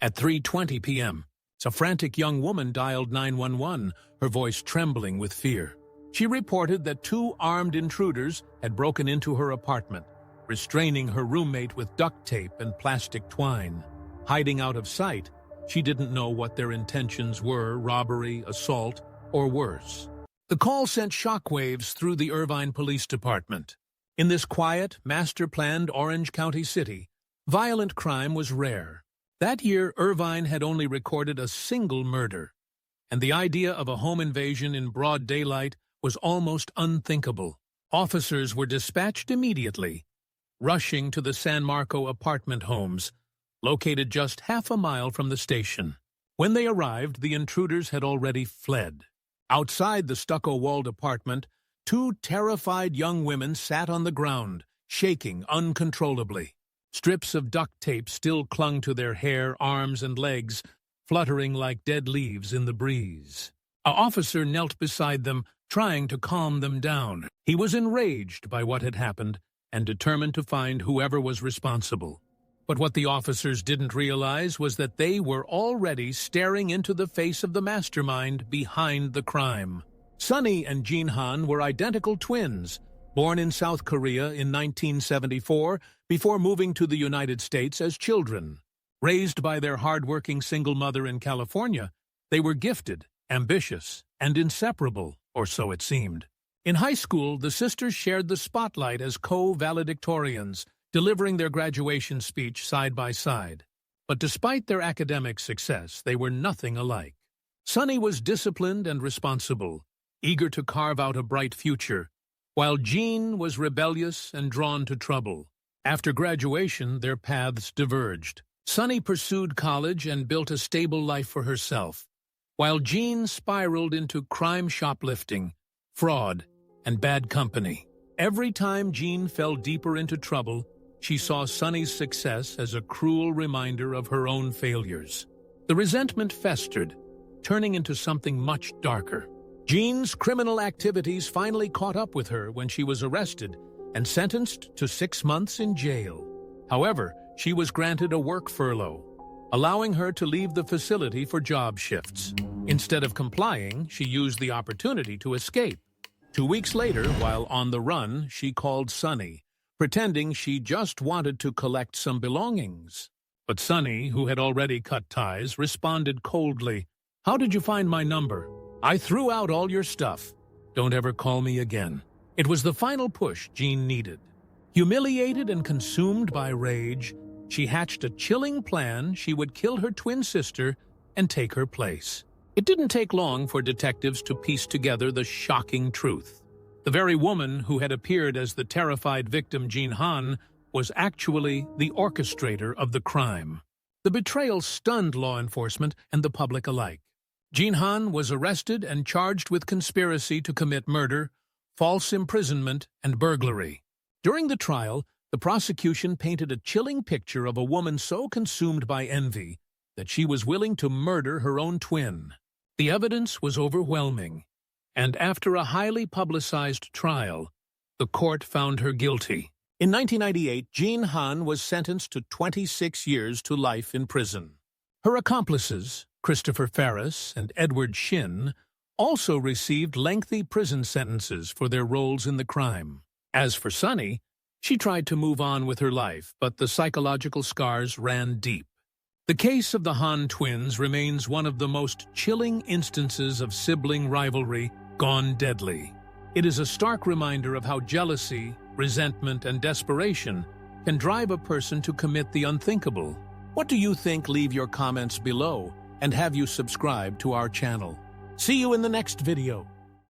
At 3:20 p.m., a frantic young woman dialed 911, her voice trembling with fear. She reported that two armed intruders had broken into her apartment, restraining her roommate with duct tape and plastic twine. Hiding out of sight, she didn't know what their intentions were: robbery, assault, or worse. The call sent shockwaves through the Irvine Police Department. In this quiet, master-planned Orange County city, violent crime was rare. That year, Irvine had only recorded a single murder, and the idea of a home invasion in broad daylight was almost unthinkable. Officers were dispatched immediately, rushing to the San Marco apartment homes, located just half a mile from the station. When they arrived, the intruders had already fled. Outside the stucco-walled apartment, two terrified young women sat on the ground, shaking uncontrollably. Strips of duct tape still clung to their hair, arms, and legs, fluttering like dead leaves in the breeze. An officer knelt beside them, trying to calm them down. He was enraged by what had happened and determined to find whoever was responsible. But what the officers didn't realize was that they were already staring into the face of the mastermind behind the crime. Sunny and Jean Han were identical twins, born in South Korea in 1974 before moving to the United States as children. Raised by their hard-working single mother in California, they were gifted, ambitious, and inseparable, or so it seemed. In high school, the sisters shared the spotlight as co-valedictorians, delivering their graduation speech side by side. But despite their academic success, they were nothing alike. Sunny was disciplined and responsible, eager to carve out a bright future, while Jean was rebellious and drawn to trouble. After graduation, their paths diverged. Sunny pursued college and built a stable life for herself, while Jean spiraled into crime, shoplifting, fraud, and bad company. Every time Jean fell deeper into trouble, she saw Sunny's success as a cruel reminder of her own failures. The resentment festered, turning into something much darker. Jean's criminal activities finally caught up with her when she was arrested and sentenced to 6 months in jail. However, she was granted a work furlough, allowing her to leave the facility for job shifts. Instead of complying, she used the opportunity to escape. 2 weeks later, while on the run, she called Sunny, pretending she just wanted to collect some belongings. But Sunny, who had already cut ties, responded coldly, "How did you find my number? I threw out all your stuff. Don't ever call me again." It was the final push Jean needed. Humiliated and consumed by rage, she hatched a chilling plan: she would kill her twin sister and take her place. It didn't take long for detectives to piece together the shocking truth. The very woman who had appeared as the terrified victim, Jean Han, was actually the orchestrator of the crime. The betrayal stunned law enforcement and the public alike. Jean Han was arrested and charged with conspiracy to commit murder, false imprisonment, and burglary. During the trial, the prosecution painted a chilling picture of a woman so consumed by envy that she was willing to murder her own twin. The evidence was overwhelming, and after a highly publicized trial, the court found her guilty. In 1998, Jean Han was sentenced to 26 years to life in prison. Her accomplices, Christopher Ferris and Edward Shin, also received lengthy prison sentences for their roles in the crime. As for Sunny, she tried to move on with her life, but the psychological scars ran deep. The case of the Han twins remains one of the most chilling instances of sibling rivalry gone deadly. It is a stark reminder of how jealousy, resentment, and desperation can drive a person to commit the unthinkable. What do you think? Leave your comments below, and have you subscribed to our channel. See you in the next video.